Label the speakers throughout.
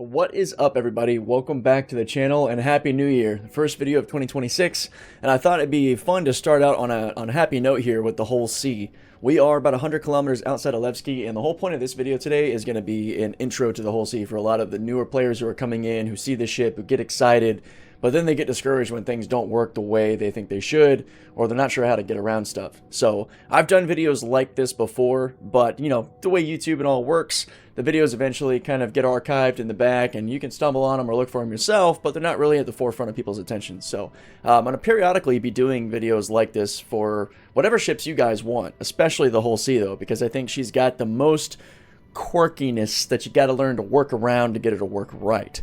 Speaker 1: What is up, everybody? Welcome back to the channel and Happy New Year, the first video of 2026. And I thought it'd be fun to start out on a happy note here with the whole sea. We are about 100 kilometers outside of Levski, and the whole point of this video today is going to be an intro to the whole sea for a lot of the newer players who are coming in, who see the ship, who get excited, but then they get discouraged when things don't work the way they think they should, or they're not sure how to get around stuff. So I've done videos like this before, but you know, the way YouTube and all works, the videos eventually kind of get archived in the back, and you can stumble on them or look for them yourself, but they're not really at the forefront of people's attention. So I'm going to periodically be doing videos like this for whatever ships you guys want, especially the whole sea though, because I think she's got the most quirkiness that you got to learn to work around to get it to work right.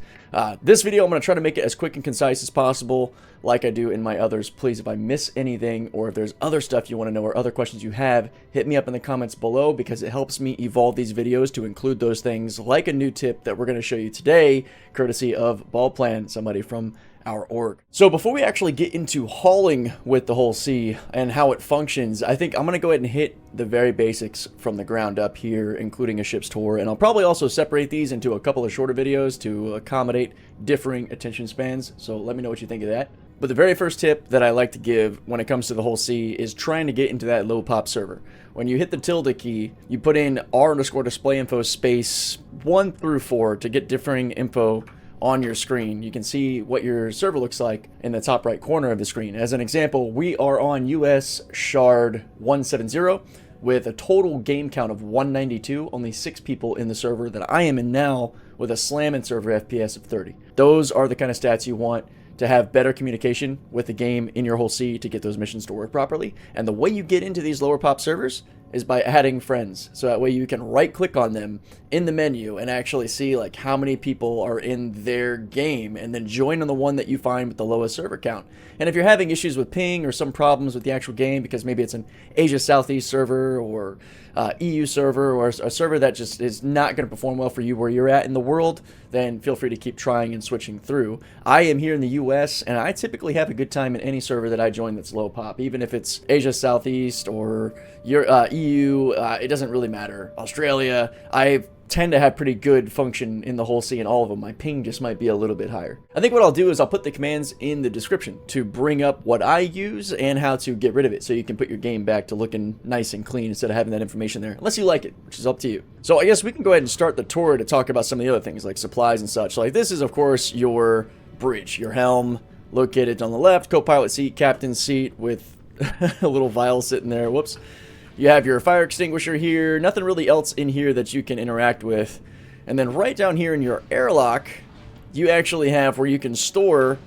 Speaker 1: This video, I'm going to try to make it as quick and concise as possible, like I do in my others. Please, if I miss anything, or if there's other stuff you want to know or other questions you have, hit me up in the comments below, because it helps me evolve these videos to include those things, like a new tip that we're going to show you today, courtesy of Ballplan, somebody from our org. So before we actually get into hauling with the whole sea and how it functions, I think I'm going to go ahead and hit the very basics from the ground up here, including a ship's tour, and I'll probably also separate these into a couple of shorter videos to accommodate differing attention spans, so let me know what you think of that. But the very first tip that I like to give when it comes to the whole sea is trying to get into that low pop server. When you hit the tilde key, you put in r_display info space 1 through 4 to get differing info on your screen. You can see what your server looks like in the top right corner of the screen. As an example, we are on US Shard 170 with a total game count of 192, only 6 people in the server that I am in now, with a slamming server FPS of 30. Those are the kind of stats you want to have better communication with the game in your whole sea to get those missions to work properly. And the way you get into these lower pop servers is by adding friends. So that way you can right click on them in the menu and actually see like how many people are in their game, and then join on the one that you find with the lowest server count. And if you're having issues with ping or some problems with the actual game, because maybe it's an Asia Southeast server or EU server, or a server that just is not going to perform well for you where you're at in the world, then feel free to keep trying and switching through. I am here in the US, and I typically have a good time in any server that I join that's low pop, even if it's Asia Southeast or EU, it doesn't really matter. Australia, I tend to have pretty good function in the whole sea in all of them. My ping just might be a little bit higher. I think what I'll do is I'll put the commands in the description to bring up what I use and how to get rid of it, so you can put your game back to looking nice and clean instead of having that information there, unless you like it, which is up to you. So I guess we can go ahead and start the tour to talk about some of the other things like supplies and such. Like this is of course your bridge, your helm, located on the left, co-pilot seat, captain's seat with a little vial sitting there. Whoops. You have your fire extinguisher here, nothing really else in here that you can interact with. And then right down here in your airlock, you actually have where you can store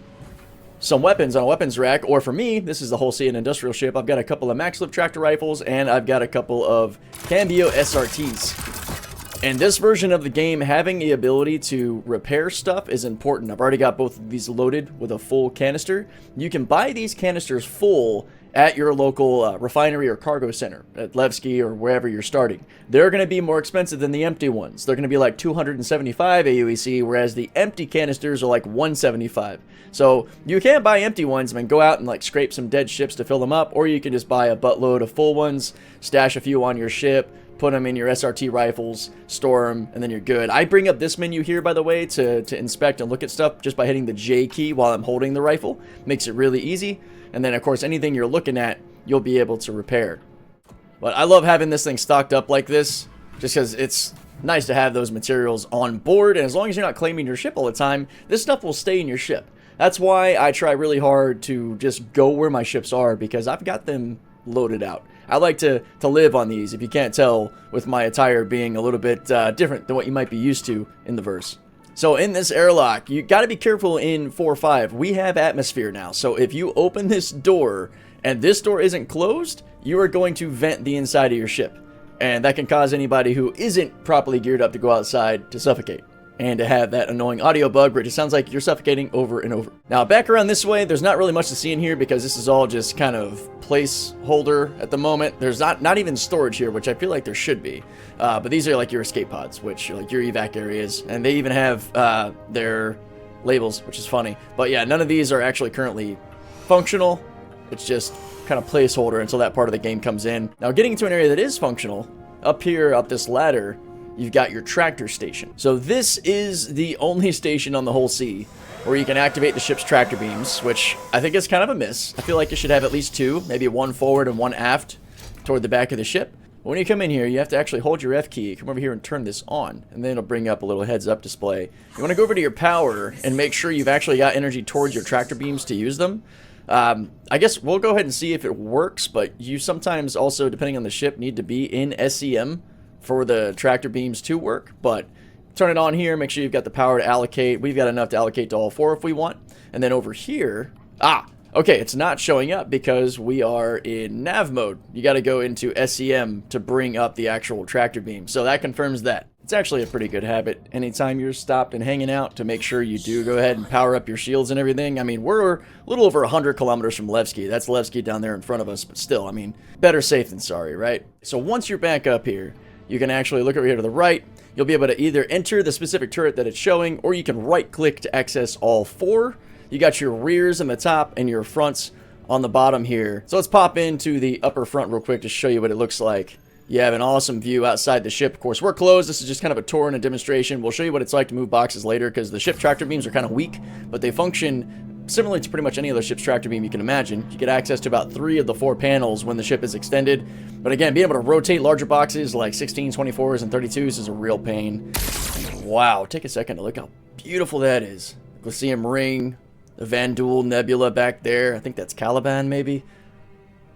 Speaker 1: some weapons on a weapons rack, or for me, this is the whole sea and industrial ship. I've got a couple of max lift tractor rifles, and I've got a couple of Cambio SRTs. And this version of the game, having the ability to repair stuff is important. I've already got both of these loaded with a full canister. You can buy these canisters full at your local refinery or cargo center at Levski or wherever you're starting. They're going to be more expensive than the empty ones. They're going to be like 275 AUEC, whereas the empty canisters are like 175. So you can buy empty ones and then go out and like scrape some dead ships to fill them up, or you can just buy a buttload of full ones, stash a few on your ship, put them in your SRT rifles, store them, and then you're good. I bring up this menu here, by the way, to inspect and look at stuff just by hitting the J key while I'm holding the rifle. Makes it really easy. And then, of course, anything you're looking at, you'll be able to repair. But I love having this thing stocked up like this, just because it's nice to have those materials on board. And as long as you're not claiming your ship all the time, this stuff will stay in your ship. That's why I try really hard to just go where my ships are, because I've got them loaded out. I like to live on these, if you can't tell, with my attire being a little bit different than what you might be used to in the verse. So in this airlock, you got to be careful in 4.5. We have atmosphere now, so if you open this door and this door isn't closed, you are going to vent the inside of your ship. And that can cause anybody who isn't properly geared up to go outside to suffocate, and to have that annoying audio bug where it just sounds like you're suffocating over and over. Now back around this way, there's not really much to see in here, because this is all just kind of placeholder at the moment. There's not even storage here, which I feel like there should be. But these are like your escape pods, which are like your evac areas, and they even have their labels, which is funny. But yeah, none of these are actually currently functional. It's just kind of placeholder until that part of the game comes in. Now getting into an area that is functional, up here, up this ladder, you've got your tractor station. So this is the only station on the whole sea where you can activate the ship's tractor beams, which I think is kind of a miss. I feel like you should have at least two, maybe one forward and one aft toward the back of the ship. But when you come in here, you have to actually hold your F key, come over here and turn this on, and then it'll bring up a little heads-up display. You want to go over to your power and make sure you've actually got energy towards your tractor beams to use them. I guess we'll go ahead and see if it works, but you sometimes also, depending on the ship, need to be in SCM for the tractor beams to work. But turn it on here, make sure you've got the power to allocate. We've got enough to allocate to all four if we want. And then over here, okay, it's not showing up because we are in nav mode. You got to go into SCM to bring up the actual tractor beam. So that confirms that. It's actually a pretty good habit. Anytime you're stopped and hanging out, to make sure you do go ahead and power up your shields and everything. I mean, we're a little over 100 kilometers from Levski. That's Levski down there in front of us, but still, I mean, better safe than sorry, right? So once you're back up here, you can actually look over here to the right. You'll be able to either enter the specific turret that it's showing, or you can right-click to access all four. You got your rears in the top and your fronts on the bottom here. So let's pop into the upper front real quick to show you what it looks like. You have an awesome view outside the ship. Of course, we're closed. This is just kind of a tour and a demonstration. We'll show you what it's like to move boxes later, because the ship tractor beams are kind of weak, but they function similarly to pretty much any other ship's tractor beam you can imagine. You get access to about 3 of the 4 panels when the ship is extended. But again, being able to rotate larger boxes like 16s, 24s, and 32s is a real pain. Wow, take a second to look how beautiful that is. Lyceum Ring, the Vandul Nebula back there. I think that's Caliban, maybe.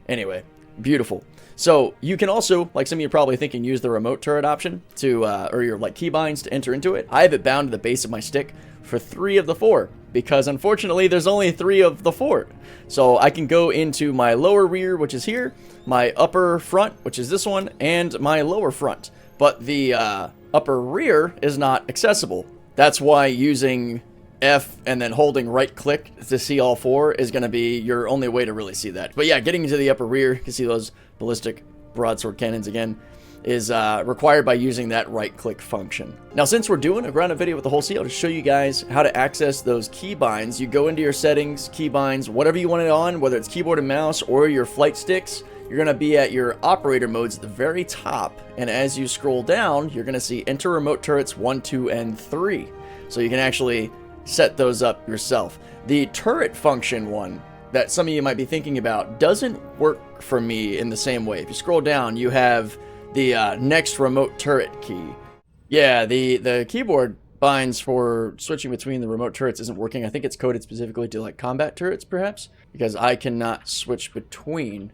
Speaker 1: Anyway, beautiful. So you can also, like some of you are probably thinking, use the remote turret option to, or your like keybinds to enter into it. I have it bound to the base of my stick for 3 of the 4, because unfortunately there's only 3 of the 4. So I can go into my lower rear, which is here, my upper front, which is this one, and my lower front. But the upper rear is not accessible. That's why using F and then holding right click to see all 4 is going to be your only way to really see that. But yeah, getting into the upper rear, you can see those ballistic broadsword cannons again, is required by using that right click function. Now, since we're doing a grounded video with the whole sea, I'll just show you guys how to access those keybinds. You go into your settings, keybinds, whatever you want it on, whether it's keyboard and mouse or your flight sticks. You're going to be at your operator modes at the very top, and as you scroll down, you're going to see enter remote turrets 1, 2, and 3. So you can actually set those up yourself. The turret function one that some of you might be thinking about doesn't work for me in the same way. If you scroll down, you have the next remote turret key. Yeah, the keyboard binds for switching between the remote turrets isn't working. I think it's coded specifically to like combat turrets, perhaps, because I cannot switch between.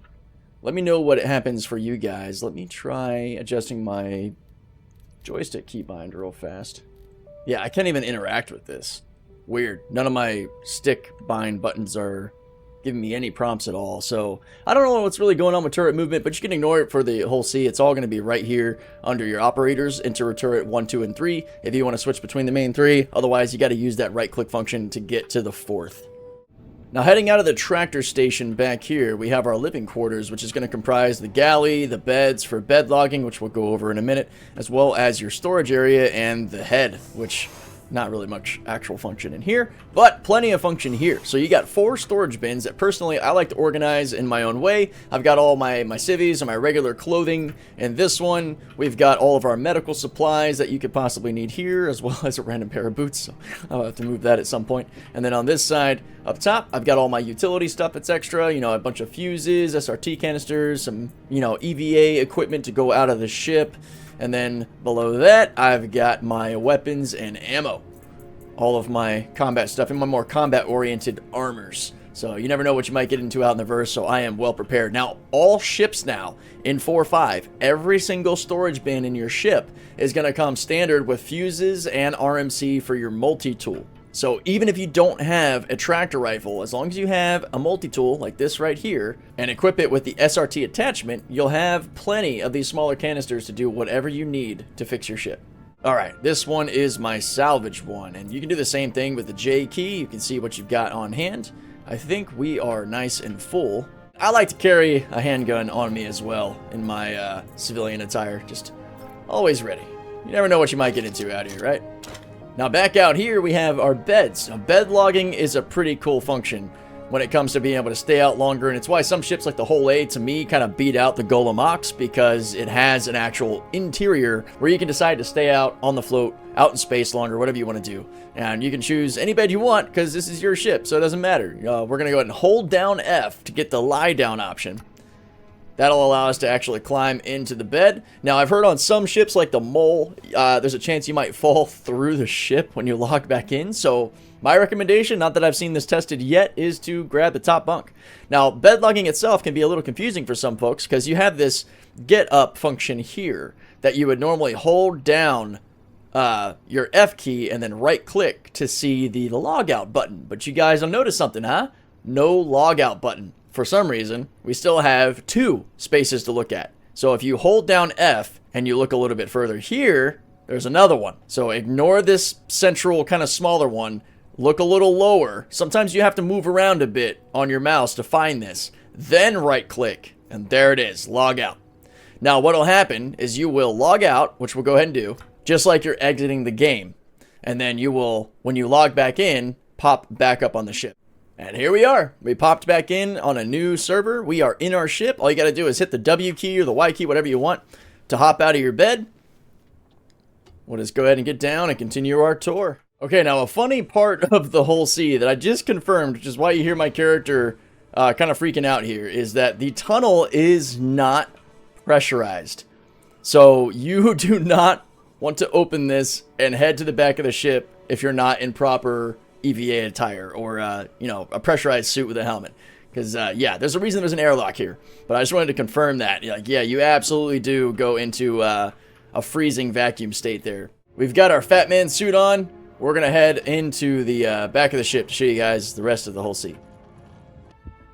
Speaker 1: Let me know what happens for you guys. Let me try adjusting my joystick keybind real fast. Yeah, I can't even interact with this. Weird. None of my stick bind buttons are giving me any prompts at all. So I don't know what's really going on with turret movement, but you can ignore it for the whole sea. It's all going to be right here under your operators. Enter turret 1, 2, and 3 if you want to switch between the main 3. Otherwise, you got to use that right click function to get to the 4th. Now, heading out of the tractor station back here, we have our living quarters, which is going to comprise the galley, the beds for bed logging, which we'll go over in a minute, as well as your storage area and the head, which not really much actual function in here, but plenty of function here. So you got 4 storage bins that personally I like to organize in my own way. I've got all my civvies and my regular clothing in this one. We've got all of our medical supplies that you could possibly need here, as well as a random pair of boots. So I'll have to move that at some point. And then on this side, up top, I've got all my utility stuff that's extra. You know, a bunch of fuses, SRT canisters, some, you know, EVA equipment to go out of the ship. And then below that, I've got my weapons and ammo. All of my combat stuff and my more combat-oriented armors. So you never know what you might get into out in the verse, so I am well prepared. Now, all ships now in 4.5, every single storage bin in your ship is going to come standard with fuses and RMC for your multi-tool. So even if you don't have a tractor rifle, as long as you have a multi-tool like this right here and equip it with the SRT attachment, you'll have plenty of these smaller canisters to do whatever you need to fix your ship. Alright, this one is my salvage one, and you can do the same thing with the J key. You can see what you've got on hand. I think we are nice and full. I like to carry a handgun on me as well in my civilian attire, just always ready. You never know what you might get into out here, right? Now back out here we have our beds. Now bed logging is a pretty cool function. when it comes to being able to stay out longer, and it's why some ships like the Hull A, to me, kind of beat out the Golem Ox, because it has an actual interior where you can decide to stay out on the float, out in space longer, whatever you want to do. And you can choose any bed you want, because this is your ship, so it doesn't matter. We're going to go ahead and hold down F to get the lie down option. That'll allow us to actually climb into the bed. Now, I've heard on some ships like the Mole, there's a chance you might fall through the ship when you log back in. So my recommendation, not that I've seen this tested yet, is to grab the top bunk. Now, bed logging itself can be a little confusing for some folks, because you have this get up function here that you would normally hold down your F key and then right click to see the log out button. But you guys will notice something, huh? No log out button. For some reason, we still have 2 spaces to look at. So if you hold down F and you look a little bit further here, there's another one. So ignore this central kind of smaller one. Look a little lower. Sometimes you have to move around a bit on your mouse to find this. Then right click, and there it is, log out. Now what will happen is you will log out, which we'll go ahead and do, just like you're exiting the game. And then you will, when you log back in, pop back up on the ship. And here we are. We popped back in on a new server. We are in our ship. All you got to do is hit the W key or the Y key, whatever you want, to hop out of your bed. We'll just go ahead and get down and continue our tour. Okay, now a funny part of the whole sea that I just confirmed, which is why you hear my character kind of freaking out here, is that the tunnel is not pressurized. So you do not want to open this and head to the back of the ship if you're not in proper EVA attire or, you know, a pressurized suit with a helmet. Because, yeah, there's a reason there's an airlock here. But I just wanted to confirm that. Like, yeah, you absolutely do go into a freezing vacuum state there. We've got our Fat Man suit on. We're going to head into the back of the ship to show you guys the rest of the whole sea.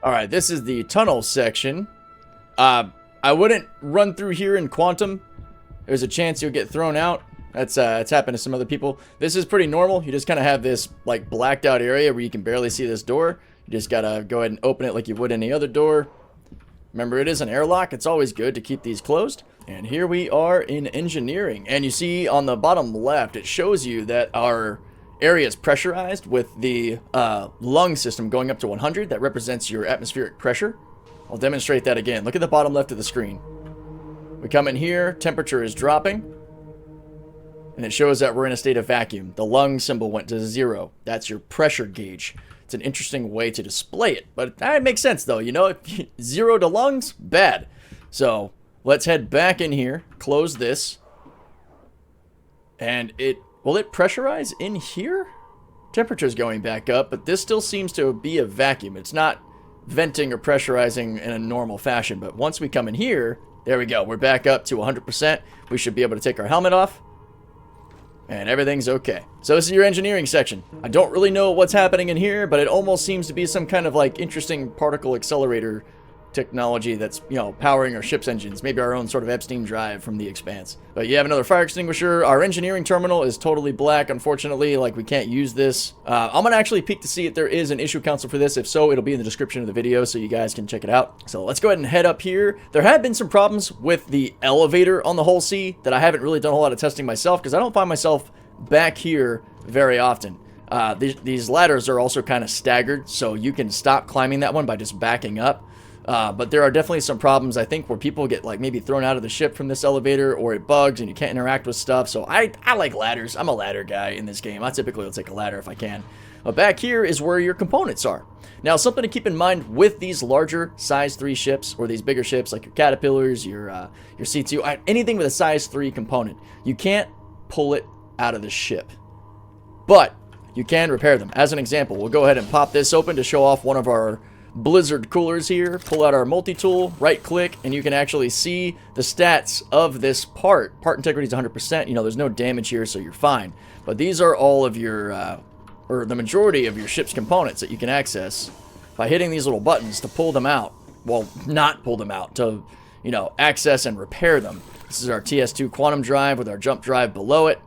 Speaker 1: Alright, this is the tunnel section. I wouldn't run through here in Quantum. There's a chance you'll get thrown out. It's happened to some other people. This is pretty normal. You just kind of have this like blacked out area where you can barely see this door. You just gotta go ahead and open it like you would any other door. Remember, it is an airlock. It's always good to keep these closed. And here we are in engineering. And you see on the bottom left, it shows you that our area is pressurized with the lung system going up to 100. That represents your atmospheric pressure. I'll demonstrate that again. Look at the bottom left of the screen. We come in here, temperature is dropping. And it shows that we're in a state of vacuum. The lung symbol went to 0. That's your pressure gauge. It's an interesting way to display it. But it makes sense, though. You know, if 0 to lungs, bad. So let's head back in here. Close this. And will it pressurize in here? Temperature's going back up, but this still seems to be a vacuum. It's not venting or pressurizing in a normal fashion. But once we come in here, there we go. We're back up to 100%. We should be able to take our helmet off. And everything's okay. So this is your engineering section. I don't really know what's happening in here, but it almost seems to be some kind of like interesting particle accelerator technology that's, you know, powering our ship's engines. Maybe our own sort of Epstein drive from the Expanse. But you have another fire extinguisher. Our engineering terminal is totally black, unfortunately. Like, we can't use this. I'm gonna actually peek to see if there is an issue console for this. If so, it'll be in the description of the video so you guys can check it out. So let's go ahead and head up here. There have been some problems with the elevator on the whole sea that I haven't really done a whole lot of testing myself, because I don't find myself back here very often. These ladders are also kind of staggered, so you can stop climbing that one by just backing up. But there are definitely some problems, I think, where people get like maybe thrown out of the ship from this elevator, or it bugs and you can't interact with stuff. So I like ladders. I'm a ladder guy in this game. I typically will take a ladder if I can. But back here is where your components are. Now, something to keep in mind with these larger size 3 ships, or these bigger ships like your Caterpillars, your C2, anything with a size 3 component, you can't pull it out of the ship, but you can repair them. As an example, we'll go ahead and pop this open to show off one of our Blizzard coolers here. Pull out our multi-tool, right click, and you can actually see the stats of this part. Part integrity is 100%. You know, there's no damage here, so you're fine. But these are all of your, or the majority of your ship's components that you can access by hitting these little buttons to pull them out. Well, not pull them out, to, you know, access and repair them. This is our TS2 quantum drive with our jump drive below it.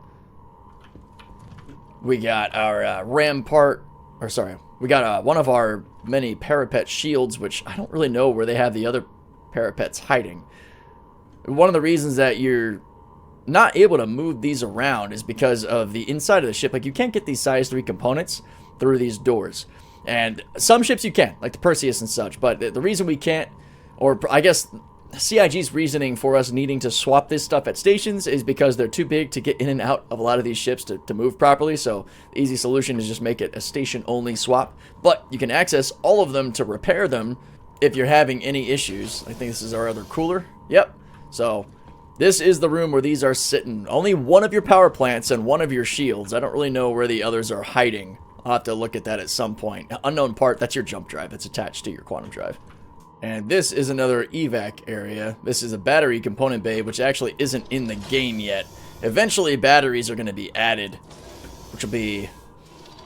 Speaker 1: We got our RAM part, or sorry, we got one of our many parapet shields, which I don't really know where they have the other parapets hiding. One of the reasons that you're not able to move these around is because of the inside of the ship. Like, you can't get these size 3 components through these doors. And some ships you can, like the Perseus and such, but the reason we can't, or I guess CIG's reasoning for us needing to swap this stuff at stations is because they're too big to get in and out of a lot of these ships to move properly. So the easy solution is just make it a station-only swap. But you can access all of them to repair them if you're having any issues. I think this is our other cooler. Yep. So this is the room where these are sitting. Only one of your power plants and one of your shields. I don't really know where the others are hiding. I'll have to look at that at some point. Unknown part, that's your jump drive. That's attached to your quantum drive. And this is another evac area. This is a battery component bay, which actually isn't in the game yet. Eventually, batteries are going to be added, which will be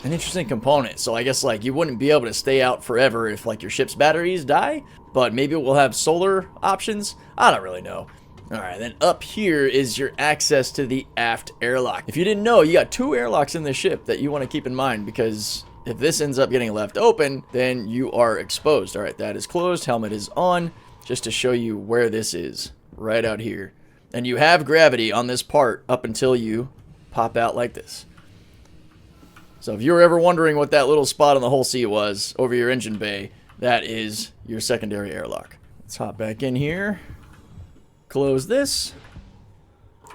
Speaker 1: an interesting component. So I guess, like, you wouldn't be able to stay out forever if, like, your ship's batteries die. But maybe we'll have solar options. I don't really know. Alright, then up here is your access to the aft airlock. If you didn't know, you got 2 airlocks in this ship that you want to keep in mind, because if this ends up getting left open, then you are exposed. Alright, that is closed. Helmet is on. Just to show you where this is. Right out here. And you have gravity on this part up until you pop out like this. So if you were ever wondering what that little spot on the hull seat was over your engine bay, that is your secondary airlock. Let's hop back in here. Close this.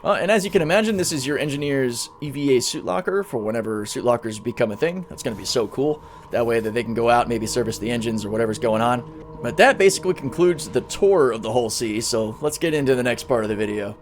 Speaker 1: And as you can imagine, this is your engineer's EVA suit locker for whenever suit lockers become a thing. That's going to be so cool. That way that they can go out, maybe service the engines or whatever's going on. But that basically concludes the tour of the whole sea, so let's get into the next part of the video.